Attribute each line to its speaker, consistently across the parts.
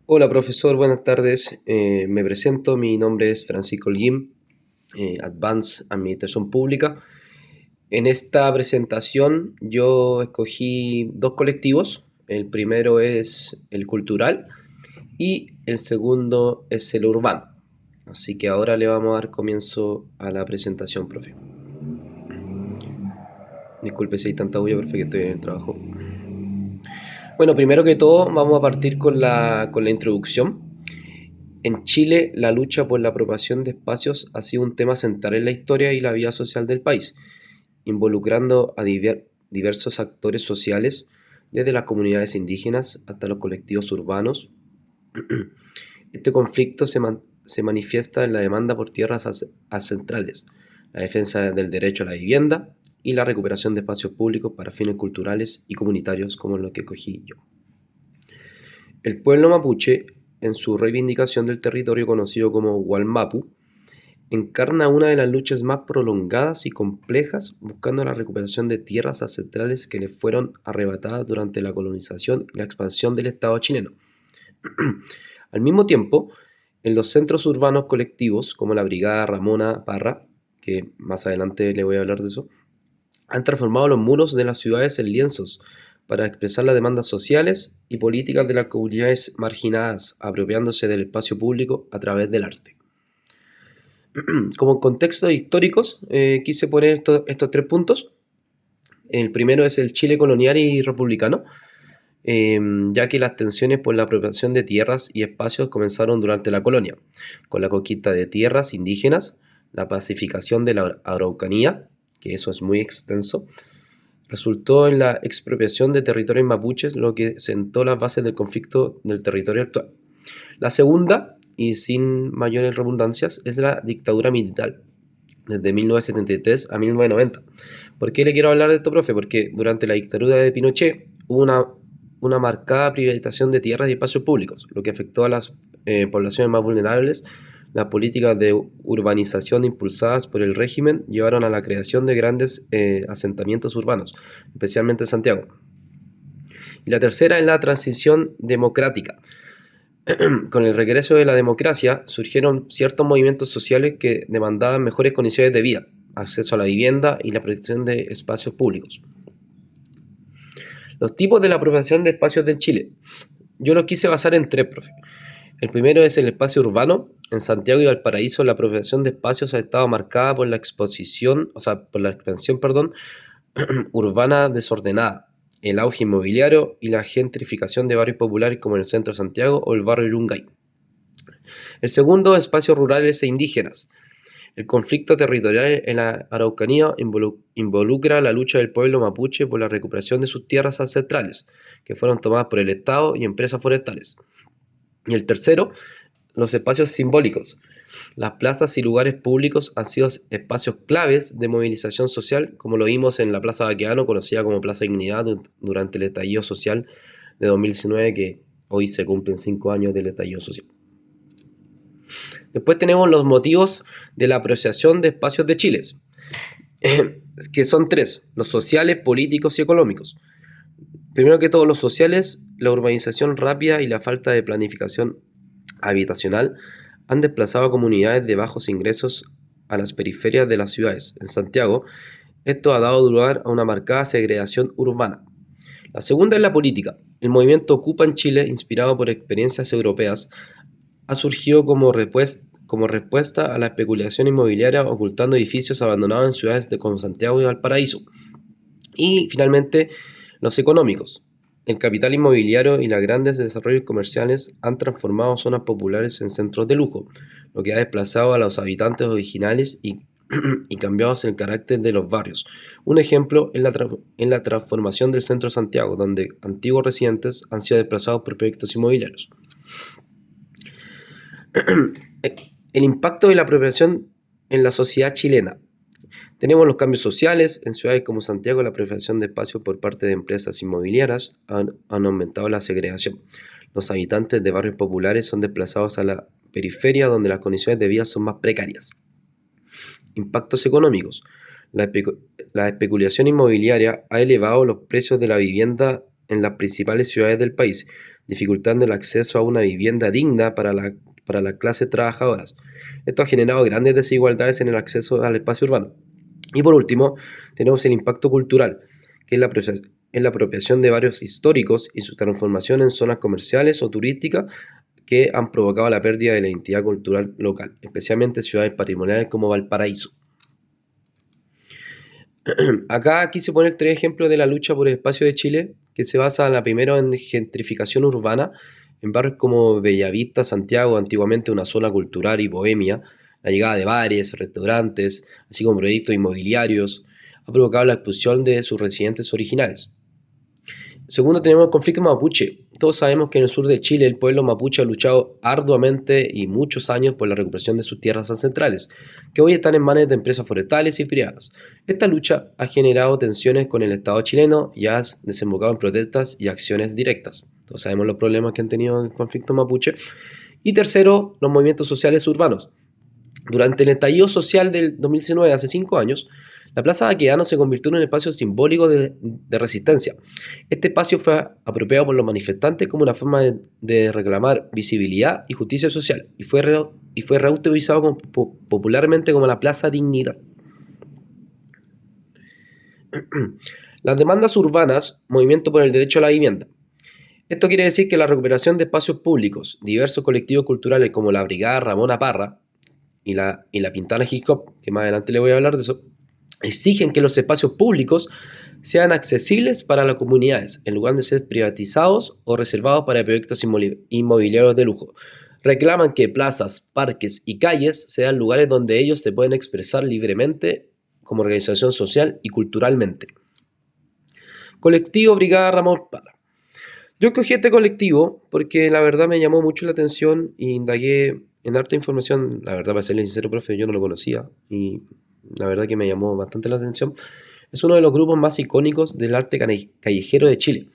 Speaker 1: Hola profesor, buenas tardes. Me presento, mi nombre es Francisco Holguín, Advanced Administración Pública. En esta presentación yo escogí dos colectivos. El primero es el cultural y el segundo es el urbano. Así que ahora le vamos a dar comienzo a la presentación, profe. Disculpe si hay tanta bulla, profe, que estoy en el trabajo. Bueno, primero que todo vamos a partir con la introducción. En Chile, la lucha por la apropiación de espacios ha sido un tema central en la historia y la vida social del país, involucrando a diversos actores sociales, desde las comunidades indígenas hasta los colectivos urbanos. Este conflicto se manifiesta en la demanda por tierras ancestrales, la defensa del derecho a la vivienda y la recuperación de espacios públicos para fines culturales y comunitarios como lo que cogí yo. El pueblo mapuche, en su reivindicación del territorio conocido como Gualmapu, encarna una de las luchas más prolongadas y complejas buscando la recuperación de tierras ancestrales que le fueron arrebatadas durante la colonización y la expansión del Estado chileno. Al mismo tiempo, en los centros urbanos colectivos, como la Brigada Ramona Parra, que más adelante le voy a hablar de eso, han transformado los muros de las ciudades en lienzos para expresar las demandas sociales y políticas de las comunidades marginadas, apropiándose del espacio público a través del arte. Como contextos históricos, quise poner estos tres puntos. El primero es el Chile colonial y republicano, ya que las tensiones por la apropiación de tierras y espacios comenzaron durante la colonia, con la conquista de tierras indígenas, la pacificación de la Araucanía, que eso es muy extenso, resultó en la expropiación de territorios mapuches, lo que sentó las bases del conflicto del territorio actual. La segunda, y sin mayores redundancias, es la dictadura militar, desde 1973 a 1990. ¿Por qué le quiero hablar de esto, profe? Porque durante la dictadura de Pinochet hubo una marcada privatización de tierras y espacios públicos, lo que afectó a las poblaciones más vulnerables. Las políticas de urbanización impulsadas por el régimen llevaron a la creación de grandes asentamientos urbanos, especialmente en Santiago. Y la tercera es la transición democrática. Con el regreso de la democracia surgieron ciertos movimientos sociales que demandaban mejores condiciones de vida, acceso a la vivienda y la protección de espacios públicos. Los tipos de la apropiación de espacios en Chile. Yo los quise basar en tres, profe. El primero es el espacio urbano. En Santiago y Valparaíso la apropiación de espacios ha estado marcada por la expansión, urbana desordenada, el auge inmobiliario y la gentrificación de barrios populares como el centro de Santiago o el barrio Yungay. El segundo, espacios rurales e indígenas. El conflicto territorial en la Araucanía involucra la lucha del pueblo mapuche por la recuperación de sus tierras ancestrales, que fueron tomadas por el Estado y empresas forestales. Y el tercero, los espacios simbólicos. Las plazas y lugares públicos han sido espacios claves de movilización social, como lo vimos en la Plaza Baqueano, conocida como Plaza Dignidad, durante el estallido social de 2019, que hoy se cumplen 5 años del estallido social. Después tenemos los motivos de la apreciación de espacios de Chile, que son tres: los sociales, políticos y económicos. Primero que todo, los sociales, la urbanización rápida y la falta de planificación habitacional han desplazado a comunidades de bajos ingresos a las periferias de las ciudades. En Santiago, esto ha dado lugar a una marcada segregación urbana. La segunda es la política. El movimiento Ocupa en Chile, inspirado por experiencias europeas, ha surgido como respuesta a la especulación inmobiliaria, ocultando edificios abandonados en ciudades como Santiago y Valparaíso. Y finalmente, los económicos. El capital inmobiliario y los grandes desarrollos comerciales han transformado zonas populares en centros de lujo, lo que ha desplazado a los habitantes originales y cambiado el carácter de los barrios. Un ejemplo es la transformación del centro de Santiago, donde antiguos residentes han sido desplazados por proyectos inmobiliarios. El impacto de la apropiación en la sociedad chilena. Tenemos los cambios sociales. En ciudades como Santiago, la apropiación de espacios por parte de empresas inmobiliarias han aumentado la segregación. Los habitantes de barrios populares son desplazados a la periferia, donde las condiciones de vida son más precarias. Impactos económicos. La especulación inmobiliaria ha elevado los precios de la vivienda en las principales ciudades del país, dificultando el acceso a una vivienda digna para las clases trabajadoras. Esto ha generado grandes desigualdades en el acceso al espacio urbano. Y por último, tenemos el impacto cultural, que es la apropiación de barrios históricos y su transformación en zonas comerciales o turísticas que han provocado la pérdida de la identidad cultural local, especialmente en ciudades patrimoniales como Valparaíso. Acá quise poner tres ejemplos de la lucha por el espacio de Chile, que se basa la primera en gentrificación urbana, en barrios como Bellavista, Santiago, antiguamente una zona cultural y bohemia, la llegada de bares, restaurantes, así como proyectos inmobiliarios, ha provocado la expulsión de sus residentes originales. Segundo, tenemos el conflicto mapuche. Todos sabemos que en el sur de Chile el pueblo mapuche ha luchado arduamente y muchos años por la recuperación de sus tierras ancestrales, que hoy están en manos de empresas forestales y privadas. Esta lucha ha generado tensiones con el Estado chileno y ha desembocado en protestas y acciones directas. Todos sabemos los problemas que han tenido el conflicto mapuche. Y tercero, los movimientos sociales urbanos. Durante el estallido social del 2019, hace 5 años, la Plaza Baquedano se convirtió en un espacio simbólico de resistencia. Este espacio fue apropiado por los manifestantes como una forma de reclamar visibilidad y justicia social y fue reutilizado popularmente como la Plaza Dignidad. Las demandas urbanas, movimiento por el derecho a la vivienda. Esto quiere decir que la recuperación de espacios públicos, diversos colectivos culturales como la Brigada Ramona Parra y la Pintana Hip Hop, que más adelante le voy a hablar de eso, exigen que los espacios públicos sean accesibles para las comunidades, en lugar de ser privatizados o reservados para proyectos inmobiliarios de lujo. Reclaman que plazas, parques y calles sean lugares donde ellos se pueden expresar libremente como organización social y culturalmente. Colectivo Brigada Ramón Parra. Yo escogí este colectivo porque la verdad me llamó mucho la atención y indagué en harta información. La verdad, para serle sincero, profe, yo no lo conocía y la verdad que me llamó bastante la atención. Es uno de los grupos más icónicos del arte callejero de Chile.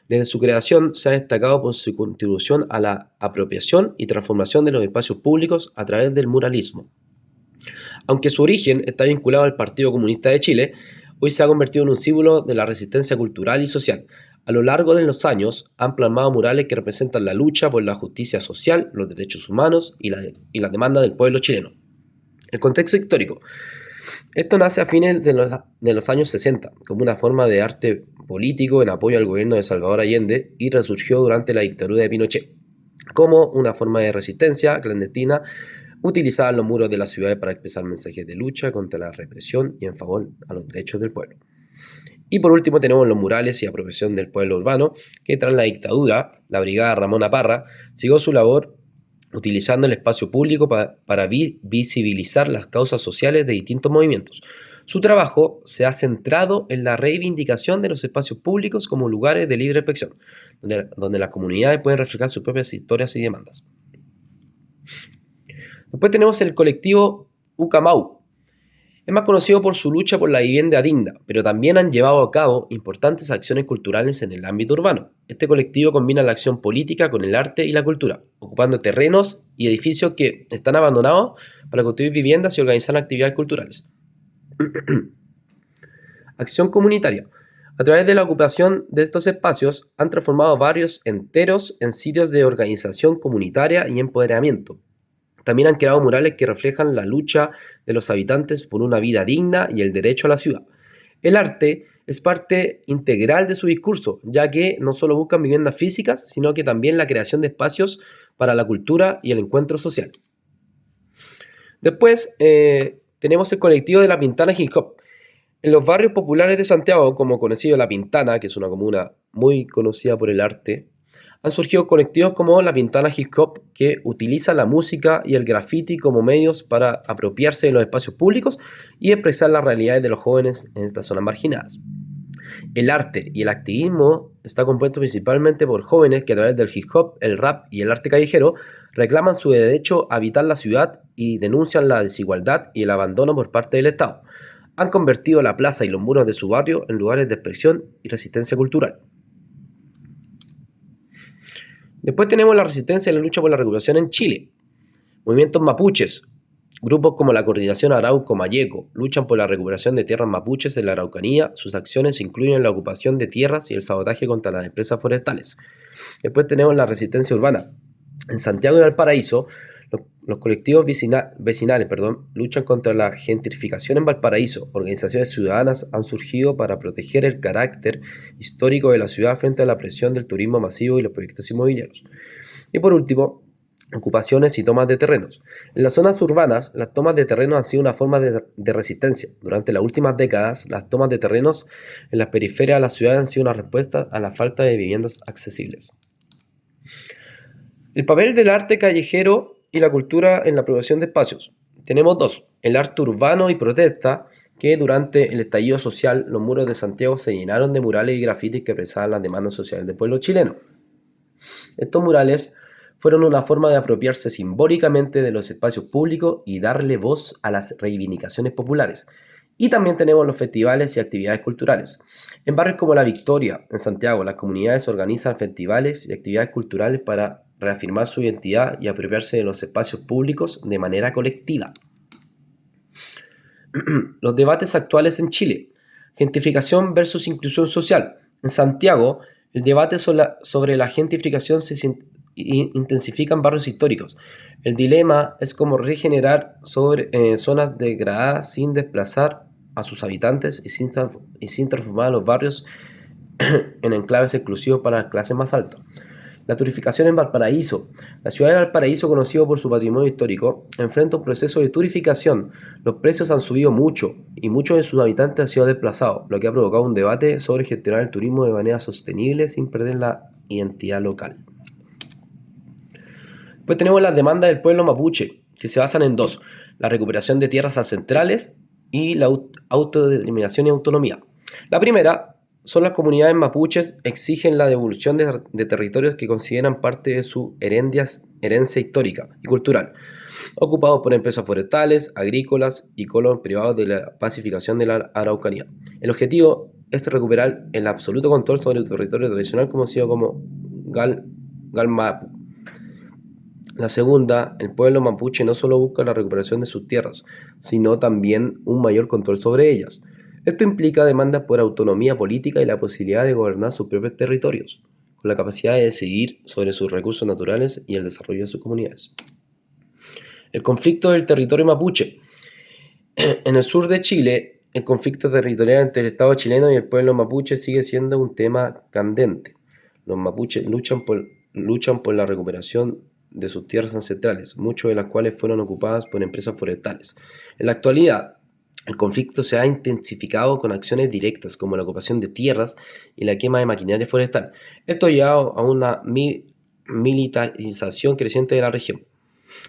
Speaker 1: Desde su creación se ha destacado por su contribución a la apropiación y transformación de los espacios públicos a través del muralismo. Aunque su origen está vinculado al Partido Comunista de Chile, hoy se ha convertido en un símbolo de la resistencia cultural y social. A lo largo de los años han plasmado murales que representan la lucha por la justicia social, los derechos humanos y la demanda del pueblo chileno. El contexto histórico. Esto nace a fines de los años 60 como una forma de arte político en apoyo al gobierno de Salvador Allende y resurgió durante la dictadura de Pinochet. Como una forma de resistencia clandestina, utilizaban los muros de las ciudades para expresar mensajes de lucha contra la represión y en favor a los derechos del pueblo. Y por último tenemos los murales y apropiación del pueblo urbano, que tras la dictadura, la Brigada Ramona Parra siguió su labor utilizando el espacio público para visibilizar las causas sociales de distintos movimientos. Su trabajo se ha centrado en la reivindicación de los espacios públicos como lugares de libre expresión, donde las comunidades pueden reflejar sus propias historias y demandas. Después tenemos el colectivo Ucamau. Es más conocido por su lucha por la vivienda digna, pero también han llevado a cabo importantes acciones culturales en el ámbito urbano. Este colectivo combina la acción política con el arte y la cultura, ocupando terrenos y edificios que están abandonados para construir viviendas y organizar actividades culturales. Acción comunitaria. A través de la ocupación de estos espacios han transformado barrios enteros en sitios de organización comunitaria y empoderamiento. También han creado murales que reflejan la lucha de los habitantes por una vida digna y el derecho a la ciudad. El arte es parte integral de su discurso, ya que no solo buscan viviendas físicas, sino que también la creación de espacios para la cultura y el encuentro social. Después tenemos el colectivo de la Pintana Hip Hop. En los barrios populares de Santiago, como conocido La Pintana, que es una comuna muy conocida por el arte, han surgido colectivos como La Pintana Hip Hop que utilizan la música y el graffiti como medios para apropiarse de los espacios públicos y expresar las realidades de los jóvenes en estas zonas marginadas. El arte y el activismo está compuesto principalmente por jóvenes que a través del hip hop, el rap y el arte callejero reclaman su derecho a habitar la ciudad y denuncian la desigualdad y el abandono por parte del Estado. Han convertido la plaza y los muros de su barrio en lugares de expresión y resistencia cultural. Después tenemos la resistencia y la lucha por la recuperación en Chile. Movimientos mapuches, Grupos como la Coordinación Arauco-Mayeco luchan por la recuperación de tierras mapuches en la Araucanía. Sus acciones incluyen la ocupación de tierras y el sabotaje contra las empresas forestales. Después tenemos la resistencia urbana. En Santiago y Valparaíso, los colectivos vecinales luchan contra la gentrificación en Valparaíso. Organizaciones ciudadanas han surgido para proteger el carácter histórico de la ciudad frente a la presión del turismo masivo y los proyectos inmobiliarios. Y por último, ocupaciones y tomas de terrenos. En las zonas urbanas, las tomas de terrenos han sido una forma de resistencia. Durante las últimas décadas, las tomas de terrenos en las periferias de la ciudad han sido una respuesta a la falta de viviendas accesibles. El papel del arte callejero y la cultura en la apropiación de espacios. Tenemos dos: el arte urbano y protesta, que durante el estallido social los muros de Santiago se llenaron de murales y grafitis que expresaban las demandas sociales del pueblo chileno. Estos murales fueron una forma de apropiarse simbólicamente de los espacios públicos y darle voz a las reivindicaciones populares. Y también tenemos los festivales y actividades culturales. En barrios como La Victoria, en Santiago, las comunidades organizan festivales y actividades culturales para reafirmar su identidad y apropiarse de los espacios públicos de manera colectiva. Los debates actuales en Chile. Gentrificación versus inclusión social. En Santiago, el debate sobre la gentrificación se intensifica en barrios históricos. El dilema es cómo regenerar zonas degradadas sin desplazar a sus habitantes y sin transformar los barrios en enclaves exclusivos para las clases más altas. La turificación en Valparaíso. La ciudad de Valparaíso, conocido por su patrimonio histórico, enfrenta un proceso de turificación. Los precios han subido mucho y muchos de sus habitantes han sido desplazados, lo que ha provocado un debate sobre gestionar el turismo de manera sostenible sin perder la identidad local. Después tenemos las demandas del pueblo mapuche, que se basan en dos: la recuperación de tierras ancestrales y la autodeterminación y autonomía. La primera son las comunidades mapuches exigen la devolución de territorios que consideran parte de su herencia histórica y cultural, ocupados por empresas forestales, agrícolas y colonos privados de la pacificación de la Araucanía. El objetivo es recuperar el absoluto control sobre el territorio tradicional conocido como Galmapu. La segunda, el pueblo mapuche no solo busca la recuperación de sus tierras, sino también un mayor control sobre ellas. Esto implica demandas por autonomía política y la posibilidad de gobernar sus propios territorios, con la capacidad de decidir sobre sus recursos naturales y el desarrollo de sus comunidades. El conflicto del territorio mapuche. En el sur de Chile, el conflicto territorial entre el Estado chileno y el pueblo mapuche sigue siendo un tema candente. Los mapuches luchan por la recuperación de sus tierras ancestrales, muchas de las cuales fueron ocupadas por empresas forestales. En la actualidad, el conflicto se ha intensificado con acciones directas como la ocupación de tierras y la quema de maquinaria forestal. Esto ha llevado a una militarización creciente de la región.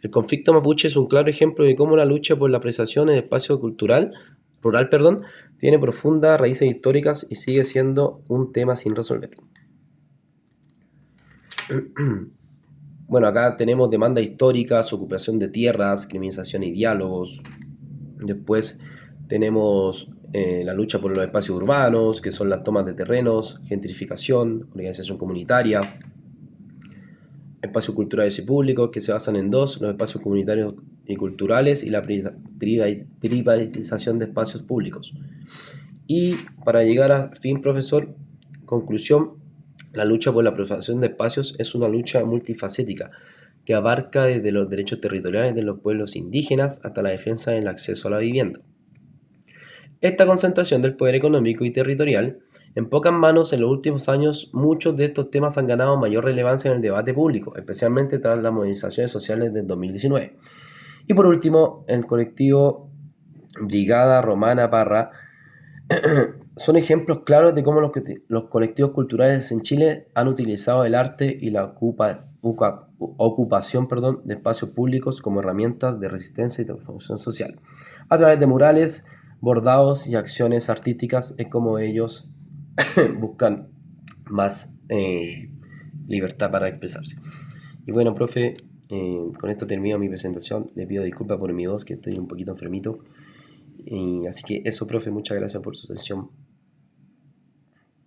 Speaker 1: El conflicto mapuche es un claro ejemplo de cómo la lucha por la preservación del espacio rural, tiene profundas raíces históricas y sigue siendo un tema sin resolver. Bueno, acá tenemos demandas históricas, ocupación de tierras, criminalización y diálogos. Después tenemos la lucha por los espacios urbanos, que son las tomas de terrenos, gentrificación, organización comunitaria, espacios culturales y públicos, que se basan en dos: los espacios comunitarios y culturales y la privatización de espacios públicos. Y para llegar a fin, profesor, conclusión: la lucha por la preservación de espacios es una lucha multifacética que abarca desde los derechos territoriales de los pueblos indígenas hasta la defensa del acceso a la vivienda. Esta concentración del poder económico y territorial en pocas manos en los últimos años, muchos de estos temas han ganado mayor relevancia en el debate público, especialmente tras las movilizaciones sociales del 2019. Y por último, el colectivo Brigada Romana Parra son ejemplos claros de cómo los colectivos culturales en Chile han utilizado el arte y la ocupación de espacios públicos como herramientas de resistencia y transformación social. A través de murales, bordados y acciones artísticas es como ellos buscan más libertad para expresarse. Y bueno, profe, con esto termino mi presentación. Le pido disculpas por mi voz, que estoy un poquito enfermito. Así que eso, profe, muchas gracias por su atención.